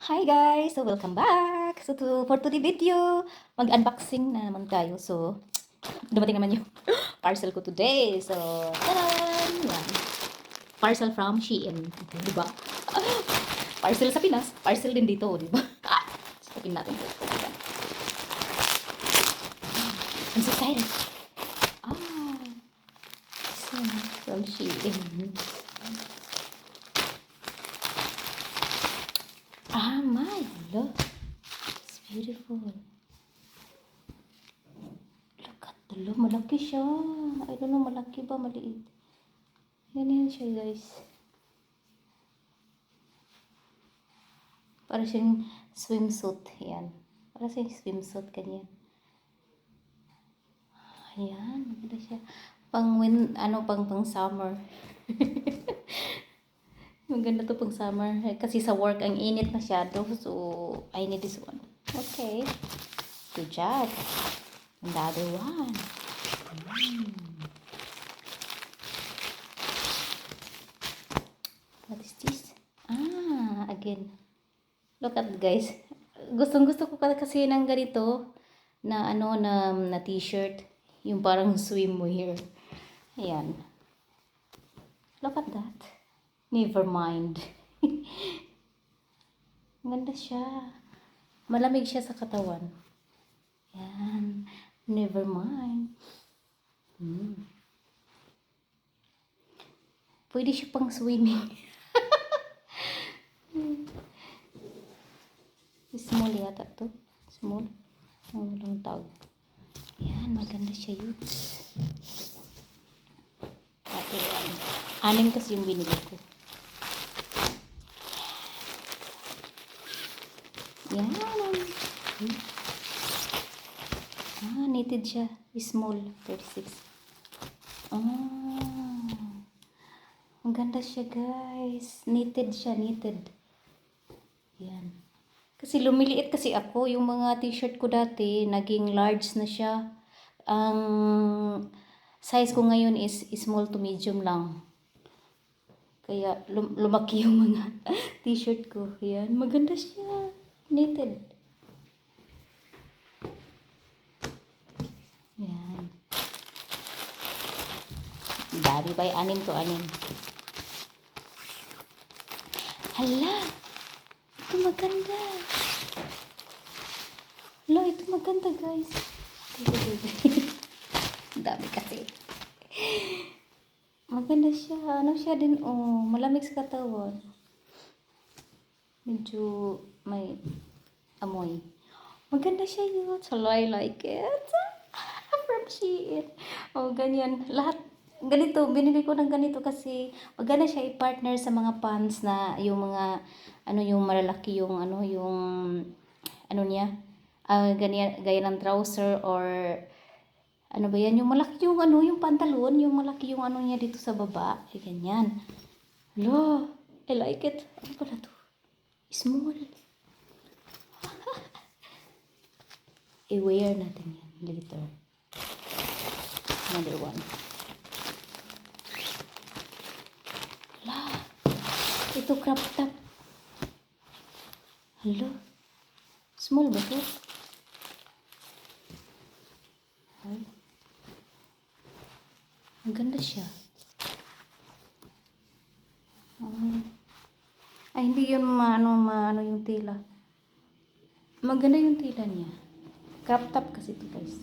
Hi guys! So welcome back! For today video, mag-unboxing na naman tayo. So, dumating naman yung parcel ko today. So, taran! Yan. Parcel from Shein. Okay, diba? Parcel sa Pinas, parcel din dito, diba? So, open natin. Ayan. I'm so excited! So, from Shein. My love. It's beautiful. Look at the love. Malaki siya. I don't know, malaki ba, maliit? Yan siya, guys. Para siyang swimsuit. Yan. Para siyang swimsuit, ganyan. Ayan. Maganda siya. Pang summer. Maganda to pang summer. Kasi sa work, ang init masyado. So, I need this one. Okay. Good job. Another one. What is this? Again. Look at guys. Gustong-gusto ko kasi ng ganito na na t-shirt. Yung parang swimwear. Ayan. Look at that. Never mind. Ganda siya. Malamig siya sa katawan. Ayan. Never mind. Pwede siya pang swimming. Small yata to. Small. Walang tag. Ayan. Maganda siya yun. Anim kasi yung binili ko. Yan. Knitted siya. Small. 36. Ang ganda siya, guys. Knitted siya. Knitted. Yan. Kasi lumiliit kasi ako. Yung mga t-shirt ko dati, naging large na siya. Ang size ko ngayon is small to medium lang. Kaya lumaki yung mga t-shirt ko. Yan. Maganda siya. Knitted. Yan. Dari by 6 to 6. Hala! Ito maganda. Hala, ito maganda, guys. Dami kasi. Maganda siya. Ano siya din, malamig sa katawan. Medyo may amoy. Maganda siya yun. So, I like it. From Shein. Ganyan. Lahat. Ganito. Binili ko ng ganito kasi maganda siya i-partner sa mga pants na yung mga, yung malalaki yung, niya. Ganyan, gaya ng trouser or ano ba yan? Yung malaki yung yung pantalon, yung malaki yung niya dito sa baba. Ganyan. Hello, I like it. Ano pala to? Small. I-wear natin yan later. Another one. Hala. Ito crop top. Hello. Small ba to? Ay. Ang ganda siya. Ay, hindi yun maano yung tela. Maganda yung tela niya. Crop top kasi ito, guys.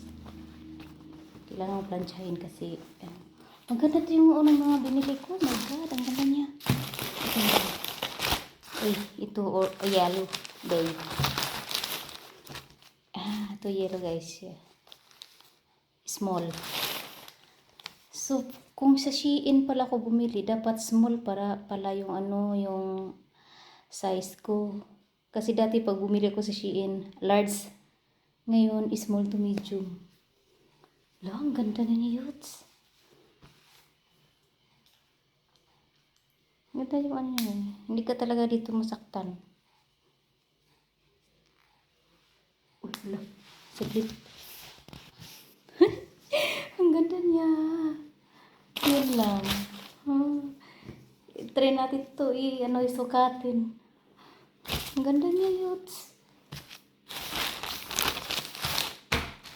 Kailangan mo planchahin kasi. Maganda ito yung unang mga binili ko. Oh my God, ang ganda niya. Ito yellow. Babe. Ito yellow, guys. Small. So, kung sa Shein pala ko bumili, dapat small pala yung yung size ko. Kasi dati pag bumili ko sa Shein, large. Ngayon, small to medium. Ang ganda na niya, Yuts. Ganda yung Hindi ka talaga dito masaktan. Uy, saglit. Ang ganda niya. Yun lang. Try natin ito isukatin. Ang ganda niya, Yuts.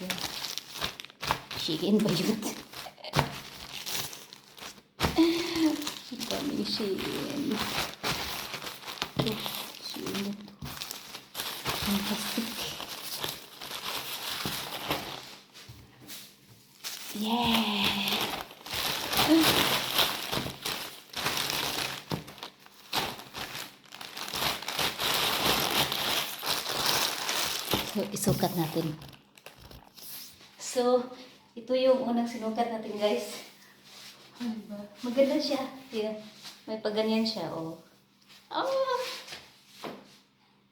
Yan. Shein ba, Yuts? Ang daming Shein. Ito, Shein na to. Fantastic. Yeah! So, isukat natin. So, ito yung unang sinukat natin, guys. Maganda siya. Yan. May paganyan siya, oh. Ah!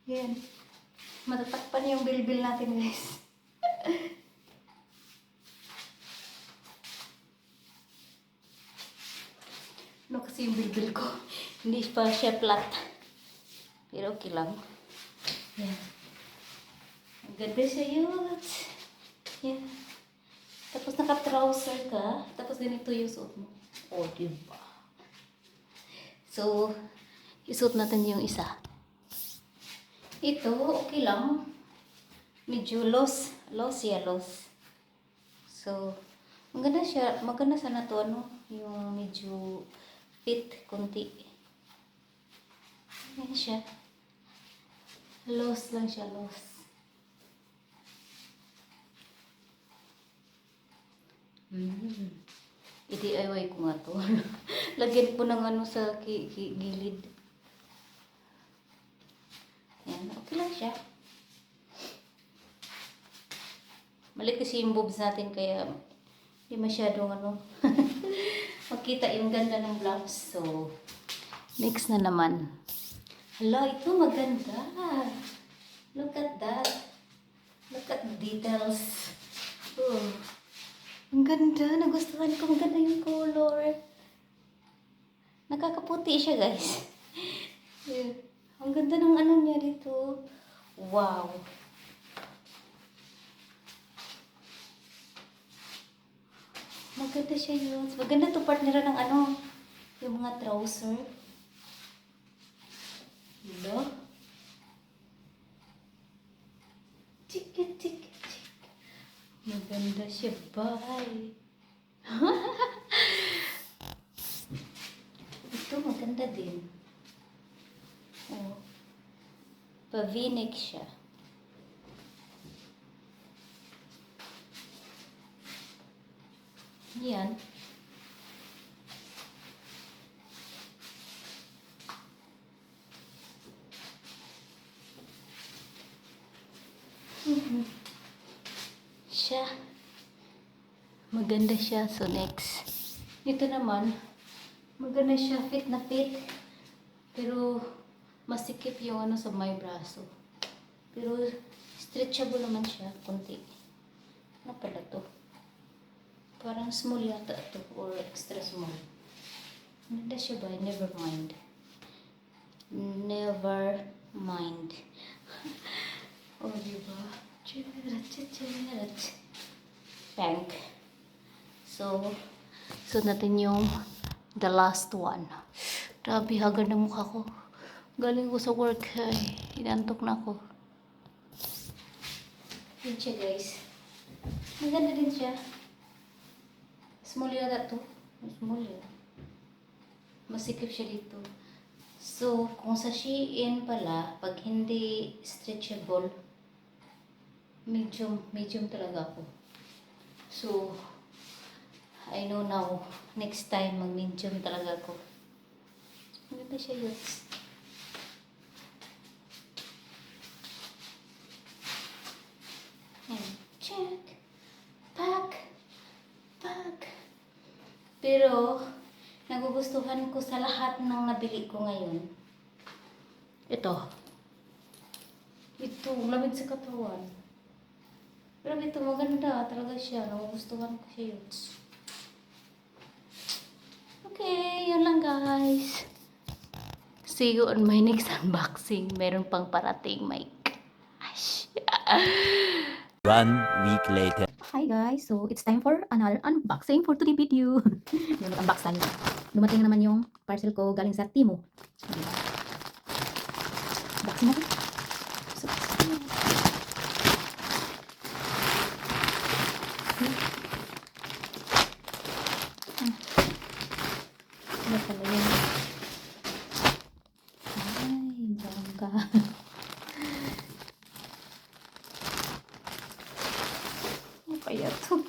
Yan. Matatakpan yung bilbil natin, guys. No, kasi yung bilbil ko, hindi pa siya flat. Pero okay lang. Yan. Ang ganda siya yun. Yan. Tapos naka-trouser ka, tapos ganito yung suot mo. Oh, diba? So, isuot natin yung isa. Ito, okay lang. Medyo loose siya. So, maganda siya. Maganda sana to, ano? Yung medyo fit, konti. Yan siya. Loose lang siya, loose. I-DIY ko nga to. Lagyan po ng ano sa gilid. Yan, okay lang siya. Maliit kasi yung boobs natin kaya hindi masyadong ano. Makita yung ganda ng blouse. So, next na naman. Hala, ito maganda. Look at that. Look at the details. Oh. Ang ganda. Nagustuhan ko. Maganda yung color. Nakakaputi siya, guys. Yeah. Ang ganda ng ano niya dito. Wow. Maganda siya yun. Maganda to part nila ng ano. Yung mga trouser. Hello? Chika. Maganda siya. Bye. Ito maganda din. Oh. Pa-v-neck siya. Yan. Siya. Maganda siya. So, next. Ito naman, maganda siya. Fit na fit. Pero, masikip yung ano sa may braso. Pero, stretchable naman siya. Kunti. Ano pala to? Parang small yata ito. Or extra small. Maganda siya ba? Never mind. Never mind. Oh, diba? Pink. So natin yung the last one. Grabe, hagad ng mukha ko. Galing ko sa work. Ay, inantok na ako. Yun siya, guys. Maganda din siya. Small yata to. Small yun. Masikip siya dito. So, kung sa Shein pala, pag hindi stretchable, medium talaga ako. So, I know now, next time, mag-medium talaga ako. Maganda siya yun. And check. Pack. Pero, nagugustuhan ko sa lahat ng nabili ko ngayon. Ito, lamig sa katawan. Pero ito, maganda talaga siya. Nagugustuhan ko siya yun. Okay, yun lang, guys. See you on my next unboxing. Meron pang parating, my gosh. 1 week later. Hi guys, so it's time for another unboxing for today video. Yung unbox tayo. Dumating naman yung parcel ko galing sa Temu. Unboxing natin. Ano pala yun? Ay, bangga. Ano kaya to?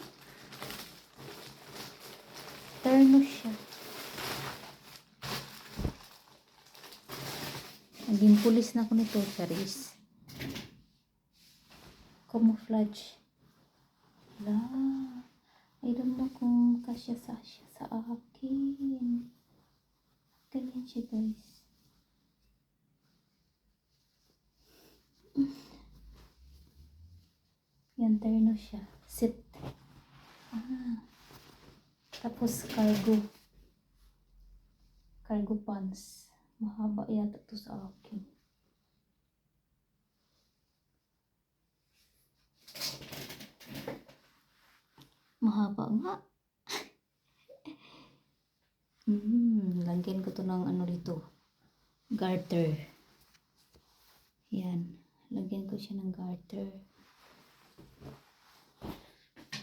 Terno siya. Naging pulis na ako nito, Charis. Camouflage. La. I don't know kung kasya sa akin. Ganyan siya, guys. Yan, terno siya. Sit. Tapos cargo. Cargo pants. Mahaba yata to sa akin. Mahaba nga. Lagyan ko to ng ano dito. Garter. Yan. Lagyan ko siya ng garter.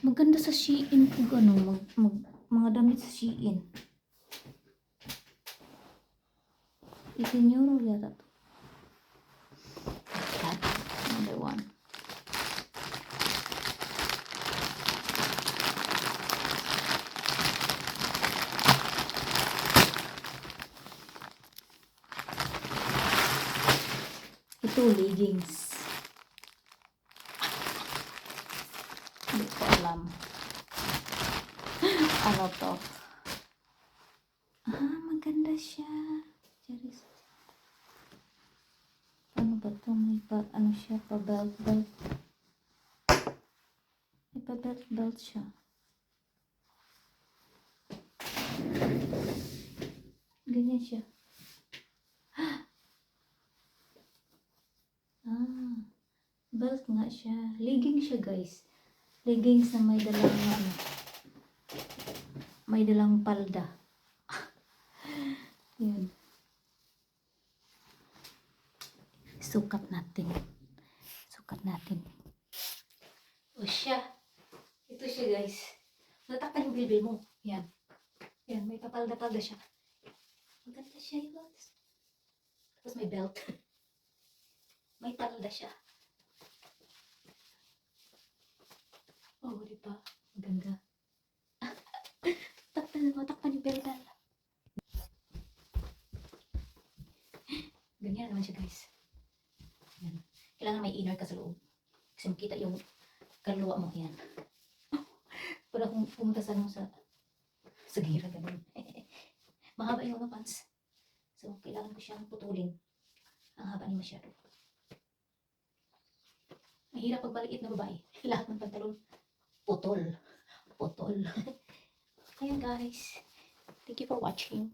Maganda sa Shein kung ano, mga damit sa Shein. 18 euro yata to. That, another one. Ito, leggings. Hindi ko alam. Ano to? Maganda siya. Charis. Ano ba to? May ano siya, pa belt. May pa belt siya. Ganyan siya. Belt nga siya. Leggings siya, guys. Leggings na may dalang ano. May dalang palda. Yun. Sukat natin. O siya. Ito siya, guys. Natakpan yung bilbil mo. Yan. Yan, may papalda-palda siya. Maganda siya, guys. Tapos may belt. May palda siya. Oh, di ba? Maganda. Takpan yung belt. Ganyan naman siya, guys. Yan. Kailangan may inner ka sa loob. Kasi makita yung kaluluwa mo. Yan. Para kung pumunta sa ano sa gira, ganun. Mahaba yung mga pants. So, kailangan ko siyang putulin. Ang haba niya masyado. Mahirap pag maliit na babae. Lahat ng pantalon, putol. Ayan, guys. Thank you for watching.